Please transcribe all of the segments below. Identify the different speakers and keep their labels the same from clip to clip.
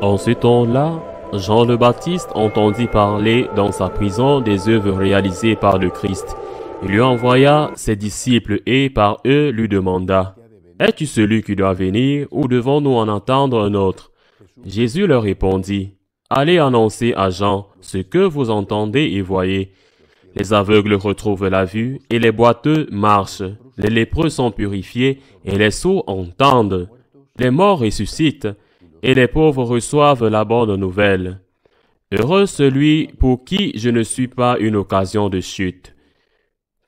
Speaker 1: En ce temps-là, Jean le Baptiste entendit parler dans sa prison des œuvres réalisées par le Christ. Il lui envoya ses disciples et par eux lui demanda: « Es-tu celui qui doit venir ou devons-nous en attendre un autre ?» Jésus leur répondit: « Allez annoncer à Jean ce que vous entendez et voyez. Les aveugles retrouvent la vue et les boiteux marchent. Les lépreux sont purifiés et les sourds entendent. Les morts ressuscitent et les pauvres reçoivent la bonne nouvelle. Heureux celui pour qui je ne suis pas une occasion de chute. »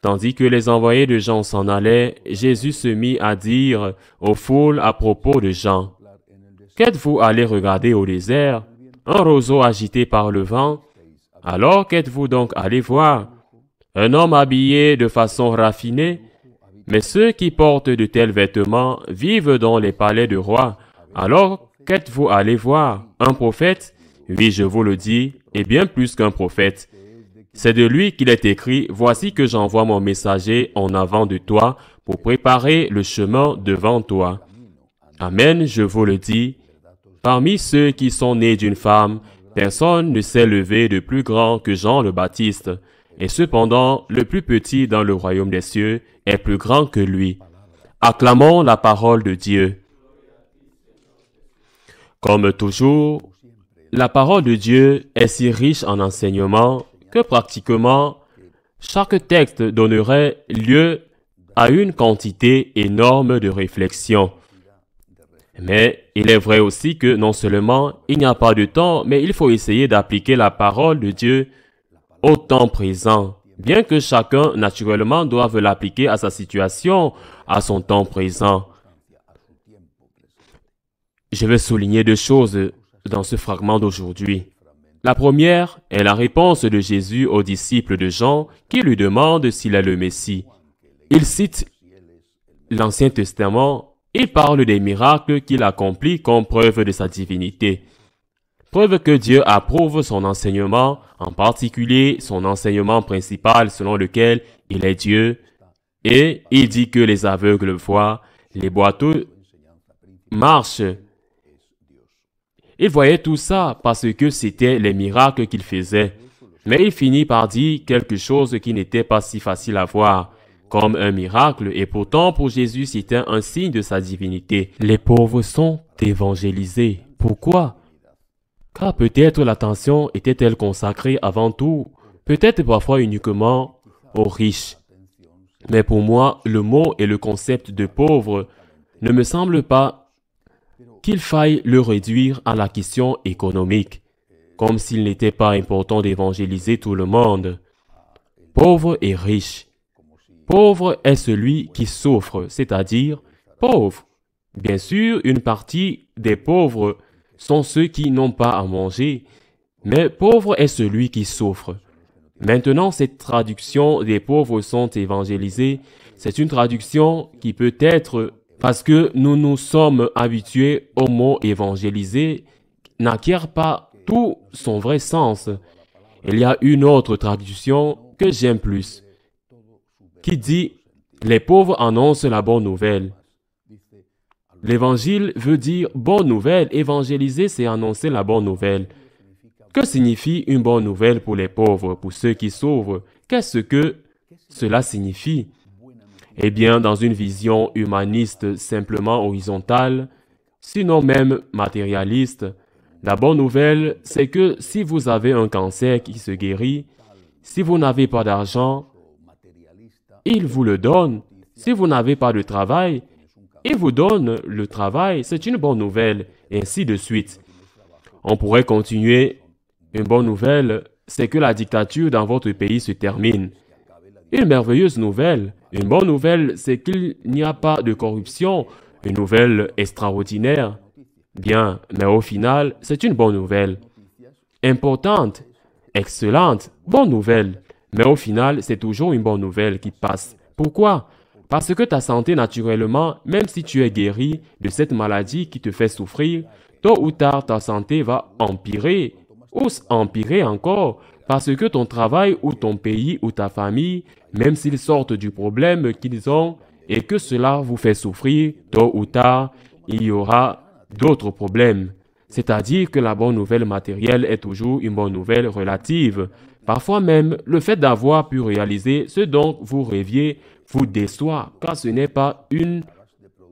Speaker 1: Tandis que les envoyés de Jean s'en allaient, Jésus se mit à dire aux foules à propos de Jean: « Qu'êtes-vous allés regarder au désert? Un roseau agité par le vent? Alors qu'êtes-vous donc allés voir? Un homme habillé de façon raffinée? Mais ceux qui portent de tels vêtements vivent dans les palais de rois. Alors qu'êtes-vous allés voir? Un prophète? Oui, je vous le dis, et bien plus qu'un prophète. C'est de lui qu'il est écrit: « Voici que j'envoie mon messager en avant de toi pour préparer le chemin devant toi. » Amen, je vous le dis, parmi ceux qui sont nés d'une femme, personne ne s'est levé de plus grand que Jean le Baptiste, et cependant le plus petit dans le royaume des cieux est plus grand que lui. Acclamons la parole de Dieu. Comme toujours, la parole de Dieu est si riche en enseignements que pratiquement chaque texte donnerait lieu à une quantité énorme de réflexions. Mais il est vrai aussi que non seulement il n'y a pas de temps, mais il faut essayer d'appliquer la parole de Dieu au temps présent, bien que chacun naturellement doive l'appliquer à sa situation, à son temps présent. Je vais souligner deux choses dans ce fragment d'aujourd'hui. La première est la réponse de Jésus aux disciples de Jean qui lui demandent s'il est le Messie. Il cite l'Ancien Testament, il parle des miracles qu'il accomplit comme preuve de sa divinité. Preuve que Dieu approuve son enseignement, en particulier son enseignement principal selon lequel il est Dieu, et il dit que les aveugles voient, les boiteux marchent. Il voyait tout ça parce que c'était les miracles qu'il faisait. Mais il finit par dire quelque chose qui n'était pas si facile à voir, comme un miracle, et pourtant pour Jésus c'était un signe de sa divinité. Les pauvres sont évangélisés. Pourquoi? Car peut-être l'attention était-elle consacrée avant tout, peut-être parfois uniquement aux riches. Mais pour moi, le mot et le concept de pauvre ne me semblent pas qu'il faille le réduire à la question économique, comme s'il n'était pas important d'évangéliser tout le monde. Pauvre et riche. Pauvre est celui qui souffre, c'est-à-dire pauvre. Bien sûr, une partie des pauvres sont ceux qui n'ont pas à manger, mais pauvre est celui qui souffre. Maintenant, cette traduction des pauvres sont évangélisés, c'est une traduction qui peut être, parce que nous nous sommes habitués au mot évangéliser, n'acquiert pas tout son vrai sens. Il y a une autre traduction que j'aime plus, qui dit « Les pauvres annoncent la bonne nouvelle ». L'évangile veut dire bonne nouvelle. Évangéliser, c'est annoncer la bonne nouvelle. Que signifie une bonne nouvelle pour les pauvres, pour ceux qui souffrent? Qu'est-ce que cela signifie? Eh bien, dans une vision humaniste simplement horizontale, sinon même matérialiste, la bonne nouvelle, c'est que si vous avez un cancer qui se guérit, si vous n'avez pas d'argent, il vous le donne. Si vous n'avez pas de travail, il vous donne le travail. C'est une bonne nouvelle, et ainsi de suite. On pourrait continuer. Une bonne nouvelle, c'est que la dictature dans votre pays se termine. Une merveilleuse nouvelle. Une bonne nouvelle, c'est qu'il n'y a pas de corruption. Une nouvelle extraordinaire. Bien, mais au final, c'est une bonne nouvelle. Importante, excellente, bonne nouvelle. Mais au final, c'est toujours une bonne nouvelle qui passe. Pourquoi? Parce que ta santé, naturellement, même si tu es guéri de cette maladie qui te fait souffrir, tôt ou tard, ta santé va empirer, ou empirer encore, parce que ton travail ou ton pays ou ta famille, même s'ils sortent du problème qu'ils ont et que cela vous fait souffrir, tôt ou tard, il y aura d'autres problèmes. C'est-à-dire que la bonne nouvelle matérielle est toujours une bonne nouvelle relative. Parfois même, le fait d'avoir pu réaliser ce dont vous rêviez vous déçoit, car ce n'est pas une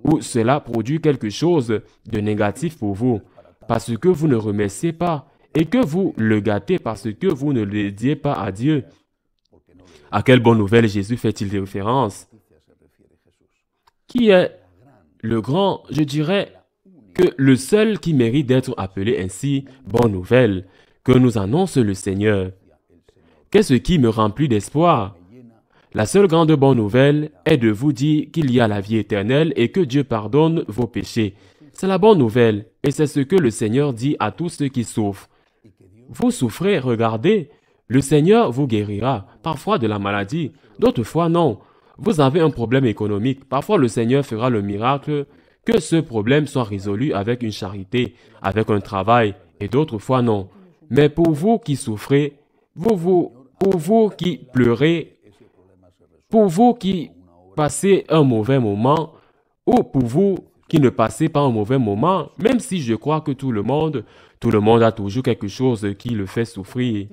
Speaker 1: ou cela produit quelque chose de négatif pour vous, parce que vous ne remerciez pas et que vous le gâtez parce que vous ne le dédiez pas à Dieu. À quelle bonne nouvelle Jésus fait-il référence? Qui est le grand, je dirais, que le seul qui mérite d'être appelé ainsi, bonne nouvelle, que nous annonce le Seigneur. Qu'est-ce qui me remplit d'espoir? La seule grande bonne nouvelle est de vous dire qu'il y a la vie éternelle et que Dieu pardonne vos péchés. C'est la bonne nouvelle et c'est ce que le Seigneur dit à tous ceux qui souffrent. Vous souffrez, regardez, le Seigneur vous guérira, parfois de la maladie, d'autres fois non. Vous avez un problème économique, parfois le Seigneur fera le miracle que ce problème soit résolu avec une charité, avec un travail, et d'autres fois non. Mais pour vous qui souffrez, pour vous qui pleurez, pour vous qui passez un mauvais moment, ou pour vous qui ne passez pas un mauvais moment, même si je crois que tout le monde a toujours quelque chose qui le fait souffrir.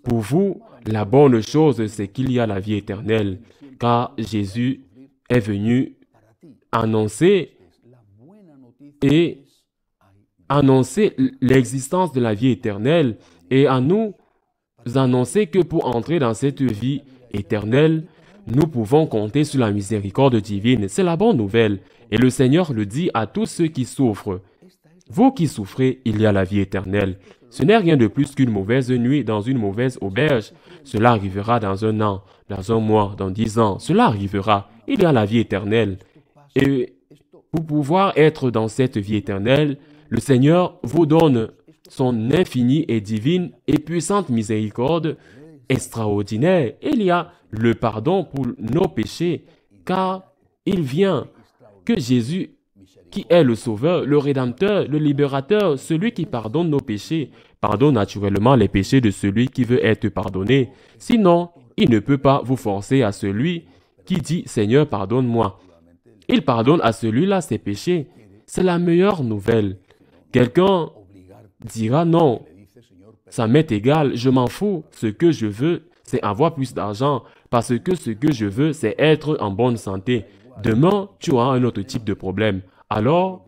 Speaker 1: Pour vous, la bonne chose, c'est qu'il y a la vie éternelle, car Jésus est venu annoncer l'existence de la vie éternelle et à nous annoncer que pour entrer dans cette vie éternelle, nous pouvons compter sur la miséricorde divine. C'est la bonne nouvelle. Et le Seigneur le dit à tous ceux qui souffrent. Vous qui souffrez, il y a la vie éternelle. Ce n'est rien de plus qu'une mauvaise nuit dans une mauvaise auberge. Cela arrivera dans 1 an, dans 1 mois, dans 10 ans. Cela arrivera. Il y a la vie éternelle. Et pour pouvoir être dans cette vie éternelle, le Seigneur vous donne son infinie et divine et puissante miséricorde extraordinaire. Il y a le pardon pour nos péchés, car il vient que Jésus, qui est le Sauveur, le Rédempteur, le Libérateur, celui qui pardonne nos péchés, pardonne naturellement les péchés de celui qui veut être pardonné. Sinon, il ne peut pas vous forcer à celui qui dit « Seigneur, pardonne-moi ». Il pardonne à celui-là ses péchés. C'est la meilleure nouvelle. Quelqu'un dira « Non, ça m'est égal, je m'en fous. Ce que je veux, c'est avoir plus d'argent, parce que ce que je veux, c'est être en bonne santé. » Demain, tu auras un autre type de problème. Alors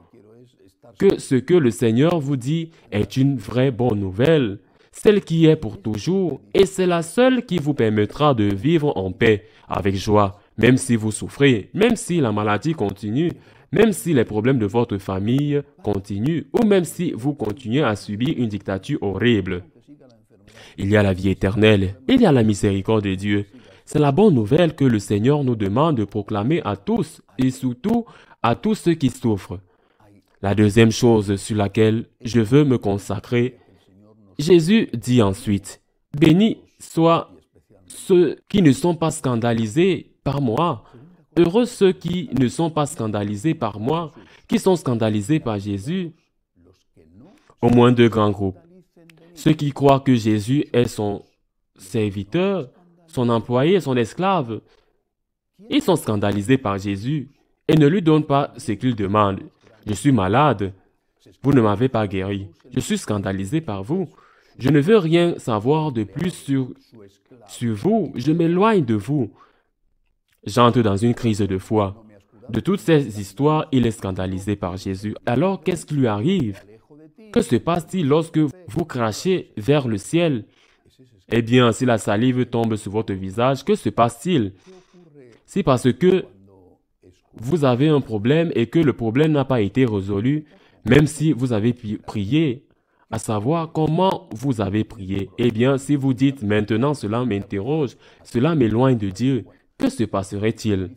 Speaker 1: que ce que le Seigneur vous dit est une vraie bonne nouvelle, celle qui est pour toujours, et c'est la seule qui vous permettra de vivre en paix, avec joie, même si vous souffrez, même si la maladie continue, même si les problèmes de votre famille continuent, ou même si vous continuez à subir une dictature horrible. Il y a la vie éternelle, il y a la miséricorde de Dieu. C'est la bonne nouvelle que le Seigneur nous demande de proclamer à tous et surtout à tous ceux qui souffrent. La deuxième chose sur laquelle je veux me consacrer, Jésus dit ensuite, « Bénis soient ceux qui ne sont pas scandalisés par moi. Heureux ceux qui ne sont pas scandalisés par moi, qui sont scandalisés par Jésus. » Au moins 2 grands groupes. Ceux qui croient que Jésus est son serviteur, son employé, son esclave, ils sont scandalisés par Jésus et ne lui donnent pas ce qu'il demande. Je suis malade, vous ne m'avez pas guéri. Je suis scandalisé par vous. Je ne veux rien savoir de plus sur vous. Je m'éloigne de vous. J'entre dans une crise de foi. De toutes ces histoires, il est scandalisé par Jésus. Alors, qu'est-ce qui lui arrive? Que se passe-t-il lorsque vous crachez vers le ciel? Eh bien, si la salive tombe sur votre visage, que se passe-t-il? C'est parce que vous avez un problème et que le problème n'a pas été résolu, même si vous avez prié, à savoir comment vous avez prié. Eh bien, si vous dites « Maintenant, cela m'interroge, cela m'éloigne de Dieu », que se passerait-il?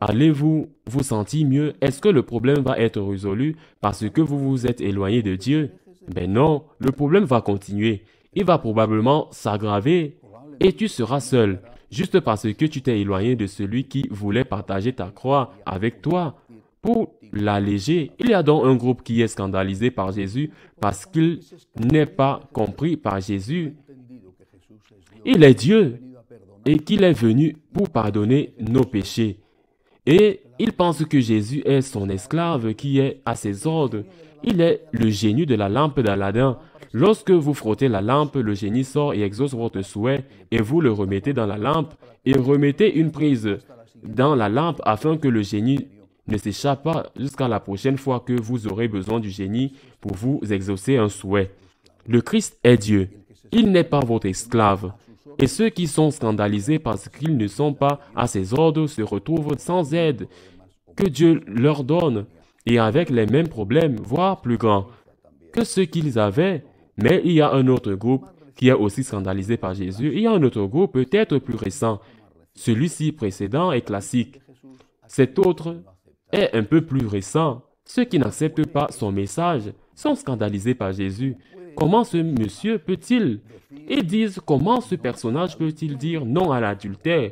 Speaker 1: Allez-vous vous sentir mieux? Est-ce que le problème va être résolu parce que vous vous êtes éloigné de Dieu? Ben non, le problème va continuer. Il va probablement s'aggraver et tu seras seul, juste parce que tu t'es éloigné de celui qui voulait partager ta croix avec toi. Pour l'alléger, il y a donc un groupe qui est scandalisé par Jésus parce qu'il n'est pas compris par Jésus. Il est Dieu et qu'il est venu pour pardonner nos péchés. Et il pense que Jésus est son esclave qui est à ses ordres, Il est le génie de la lampe d'Aladin. Lorsque vous frottez la lampe, le génie sort et exauce votre souhait et vous le remettez dans la lampe et remettez une prise dans la lampe afin que le génie ne s'échappe pas jusqu'à la prochaine fois que vous aurez besoin du génie pour vous exaucer un souhait. Le Christ est Dieu. Il n'est pas votre esclave. Et ceux qui sont scandalisés parce qu'ils ne sont pas à ses ordres se retrouvent sans aide que Dieu leur donne et avec les mêmes problèmes, voire plus grands que ceux qu'ils avaient. Mais il y a un autre groupe qui est aussi scandalisé par Jésus. Il y a un autre groupe peut-être plus récent. Celui-ci précédent est classique. Cet autre est un peu plus récent. Ceux qui n'acceptent pas son message sont scandalisés par Jésus. Comment ce monsieur peut-il? Ils disent, comment ce personnage peut-il dire non à l'adultère?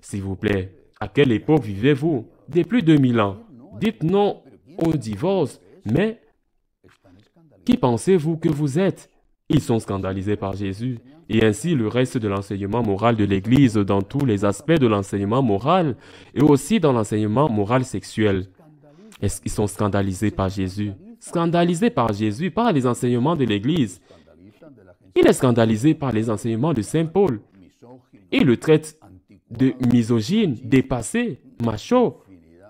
Speaker 1: S'il vous plaît, à quelle époque vivez-vous? Depuis 2000 ans. Dites non au divorce, mais qui pensez-vous que vous êtes? Ils sont scandalisés par Jésus. Et ainsi le reste de l'enseignement moral de l'Église dans tous les aspects de l'enseignement moral et aussi dans l'enseignement moral sexuel. Est-ce qu'ils sont scandalisés par Jésus? Scandalisés par Jésus, par les enseignements de l'Église. Il est scandalisé par les enseignements de Saint Paul. Il le traite de misogyne, dépassé, macho,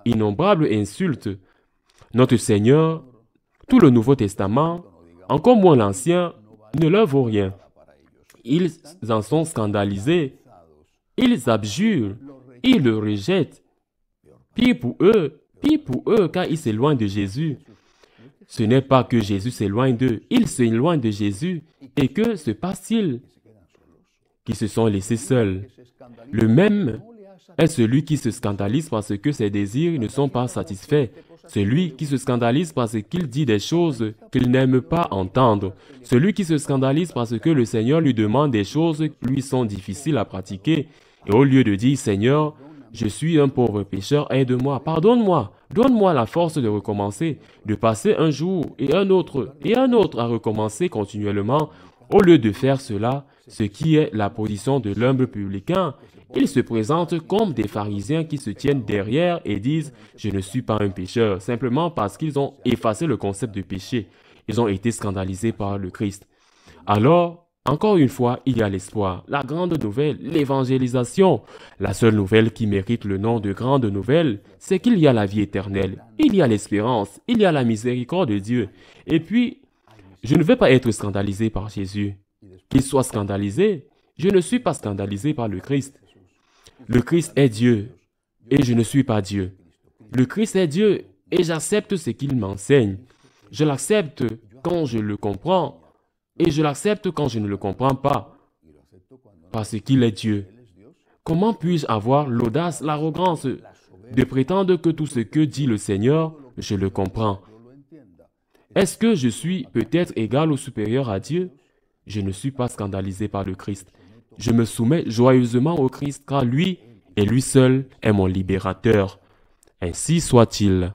Speaker 1: innombrables insultes. Notre Seigneur, tout le Nouveau Testament, encore moins l'Ancien, ne leur vaut rien. Ils en sont scandalisés. Ils abjurent. Ils le rejettent. Pire pour eux, car ils s'éloignent de Jésus. Ce n'est pas que Jésus s'éloigne d'eux. Ils s'éloignent de Jésus. Et que se passe-t-il? Qu'ils se sont laissés seuls. Le même est celui qui se scandalise parce que ses désirs ne sont pas satisfaits. Celui qui se scandalise parce qu'il dit des choses qu'il n'aime pas entendre. Celui qui se scandalise parce que le Seigneur lui demande des choses qui lui sont difficiles à pratiquer. Et au lieu de dire, Seigneur, je suis un pauvre pécheur, aide-moi, pardonne-moi, donne-moi la force de recommencer, de passer un jour et un autre à recommencer continuellement. Au lieu de faire cela, ce qui est la position de l'humble publicain, ils se présentent comme des pharisiens qui se tiennent derrière et disent « Je ne suis pas un pécheur », simplement parce qu'ils ont effacé le concept de péché. Ils ont été scandalisés par le Christ. Alors, encore une fois, il y a l'espoir, la grande nouvelle, l'évangélisation. La seule nouvelle qui mérite le nom de grande nouvelle, c'est qu'il y a la vie éternelle, il y a l'espérance, il y a la miséricorde de Dieu. Et puis, je ne veux pas être scandalisé par Jésus. Qu'il soit scandalisé, je ne suis pas scandalisé par le Christ. Le Christ est Dieu et je ne suis pas Dieu. Le Christ est Dieu et j'accepte ce qu'il m'enseigne. Je l'accepte quand je le comprends et je l'accepte quand je ne le comprends pas. Parce qu'il est Dieu. Comment puis-je avoir l'audace, l'arrogance de prétendre que tout ce que dit le Seigneur, je le comprends? Est-ce que je suis peut-être égal ou supérieur à Dieu? Je ne suis pas scandalisé par le Christ. Je me soumets joyeusement au Christ car lui et lui seul est mon libérateur. Ainsi soit-il.